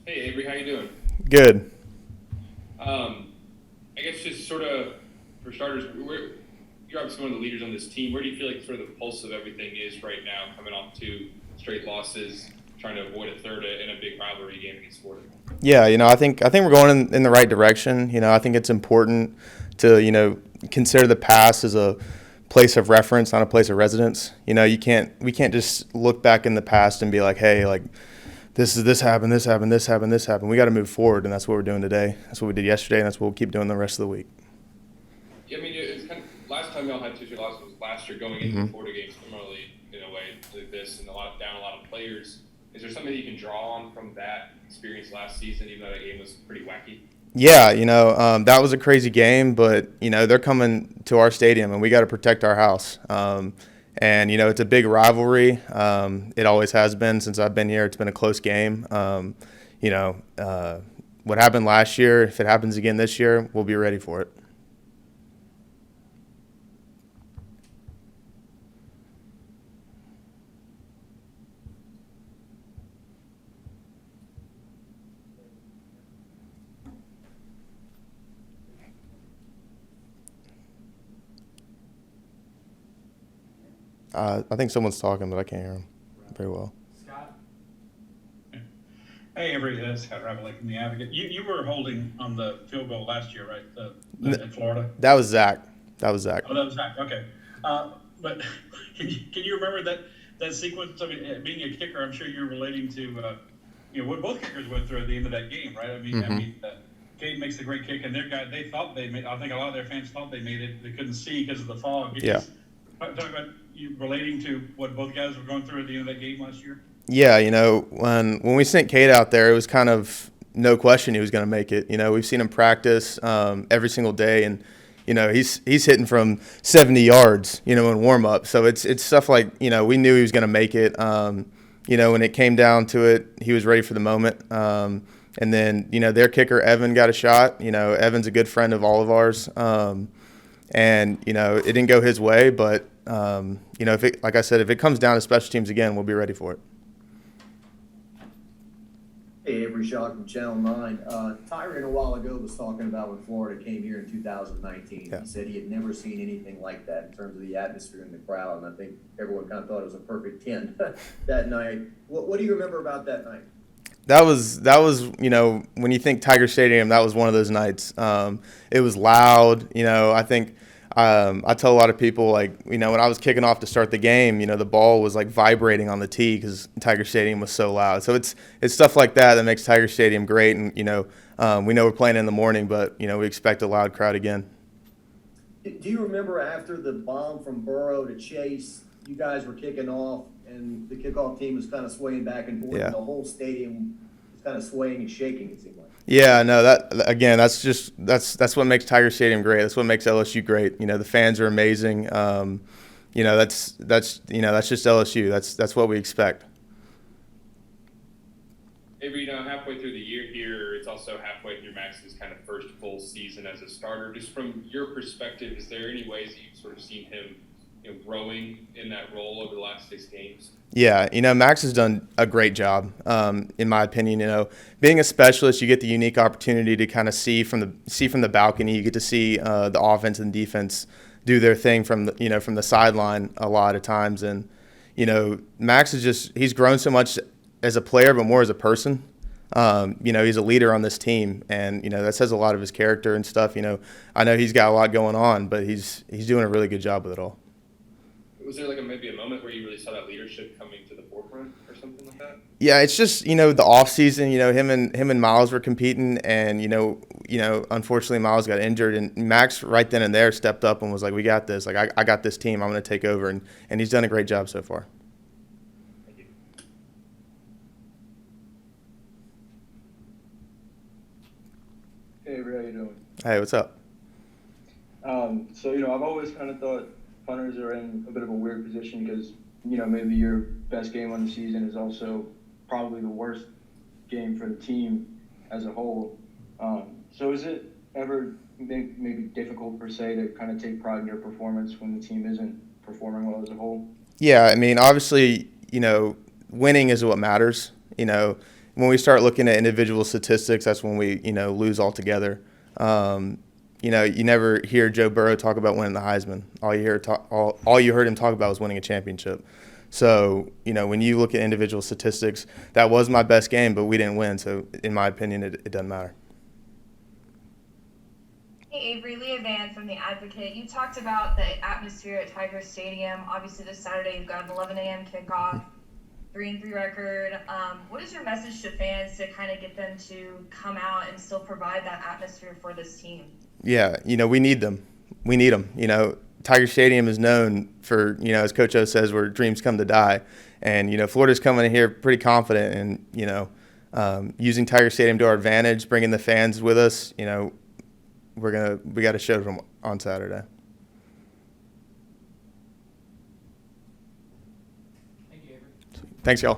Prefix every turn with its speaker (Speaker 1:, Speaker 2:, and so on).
Speaker 1: Hey Avery, how you doing?
Speaker 2: Good.
Speaker 1: I guess just sort of for starters, you're obviously one of the leaders on this team. Where do you feel like sort of the pulse of everything is right now, coming off two straight losses, trying to avoid a third in a big rivalry game against Florida?
Speaker 2: Yeah, I think we're going in the right direction. I think it's important to consider the past as a place of reference, not a place of residence. We can't just look back in the past and be like, hey, like this happened, this happened, this happened, this happened. We got to move forward, and that's what we're doing today. That's what we did yesterday, and that's what we'll keep doing the rest of the week.
Speaker 1: Yeah, I mean, it's kind of last time y'all had two straight losses was last year, going into the Florida game similarly in a way like this, and down a lot of players. Is there something that you can draw on from that experience last season, even though that game was pretty wacky?
Speaker 2: Yeah, that was a crazy game, but they're coming to our stadium, and we got to protect our house. And it's a big rivalry. It always has been since I've been here. It's been a close game. What happened last year, if it happens again this year, we'll be ready for it. I think someone's talking, but I can't hear him very well.
Speaker 3: Scott? Hey, Avery, Scott Ravelli from the Advocate. You were holding on the field goal last year, right? In Florida.
Speaker 2: That was Zach. That was Zach.
Speaker 3: Oh, that was Zach. Okay. But can you remember that sequence? I mean, being a kicker, I'm sure you're relating to what both kickers went through at the end of that game, right? Cade makes the great kick, and their guy, they thought they made. I think a lot of their fans thought they made it. They couldn't see because of the fog.
Speaker 2: Yeah.
Speaker 3: Talk about you relating to what both guys were going through at the end of that game last year.
Speaker 2: Yeah, when we sent Cade out there, it was kind of no question he was going to make it. We've seen him practice every single day, and he's hitting from 70 yards, in warm up. So it's stuff like we knew he was going to make it. When it came down to it, he was ready for the moment. And then their kicker Evan got a shot. Evan's a good friend of all of ours. And it didn't go his way, but like I said, if it comes down to special teams again, we'll be ready for it.
Speaker 4: Hey, Avery Shaw from Channel 9. Tyron a while ago was talking about when Florida came here in 2019.
Speaker 2: Yeah.
Speaker 4: He said he had never seen anything like that in terms of the atmosphere in the crowd, and I think everyone kind of thought it was a perfect 10 that night. What do you remember about that night?
Speaker 2: That was when you think Tiger Stadium, that was one of those nights. It was loud. I think I tell a lot of people, like, when I was kicking off to start the game, the ball was like vibrating on the tee because Tiger Stadium was so loud. So it's stuff like that makes Tiger Stadium great. And we know we're playing in the morning, but we expect a loud crowd again.
Speaker 4: Do you remember after the bomb from Burrow to Chase, you guys were kicking off and the kickoff team was kind of swaying back and forth,
Speaker 2: Yeah.
Speaker 4: and the whole stadium was kind of swaying and shaking, it seemed like?
Speaker 2: Yeah, no, that's what makes Tiger Stadium great. That's what makes LSU great. The fans are amazing. That's just LSU. That's what we expect.
Speaker 1: Avery, halfway through the year here, it's also halfway through Max's kind of first full season as a starter. Just from your perspective, is there any ways that you've sort of seen him growing in that role over the last 6 games?
Speaker 2: Yeah, Max has done a great job, in my opinion. Being a specialist, you get the unique opportunity to kind of see from the balcony. You get to see the offense and defense do their thing from the sideline a lot of times. And Max he's grown so much as a player, but more as a person. He's a leader on this team, and that says a lot of his character and stuff. I know he's got a lot going on, but he's doing a really good job with it all.
Speaker 1: Was there maybe a moment where you really saw that leadership coming to the forefront or something like that?
Speaker 2: Yeah, it's just the off season. Him and Miles were competing, and unfortunately Miles got injured, and Max right then and there stepped up and was like, "We got this. Like I got this team. I'm going to take over," and he's done a great job so far.
Speaker 1: Thank you.
Speaker 5: Hey, Avery, how you doing?
Speaker 2: Hey, what's up?
Speaker 5: I've always kind of thought punters are in a bit of a weird position because, maybe your best game on the season is also probably the worst game for the team as a whole. So is it ever maybe difficult, per se, to kind of take pride in your performance when the team isn't performing well as a whole?
Speaker 2: Yeah, I mean, obviously, winning is what matters. when we start looking at individual statistics, that's when we, lose altogether. You never hear Joe Burrow talk about winning the Heisman. All you heard him talk about was winning a championship. So, when you look at individual statistics, that was my best game, but we didn't win. So, in my opinion, it doesn't matter.
Speaker 6: Hey Avery, Leah Van from The Advocate. You talked about the atmosphere at Tiger Stadium. Obviously this Saturday you've got an 11 a.m. kickoff, 3-3 record. What is your message to fans to kind of get them to come out and still provide that atmosphere for this team?
Speaker 2: Yeah, we need them. We need them. Tiger Stadium is known for, as Coach O says, where dreams come to die. And, Florida's coming in here pretty confident and, using Tiger Stadium to our advantage, bringing the fans with us, we got to show them on Saturday.
Speaker 1: Thank you, Avery.
Speaker 2: Thanks, y'all.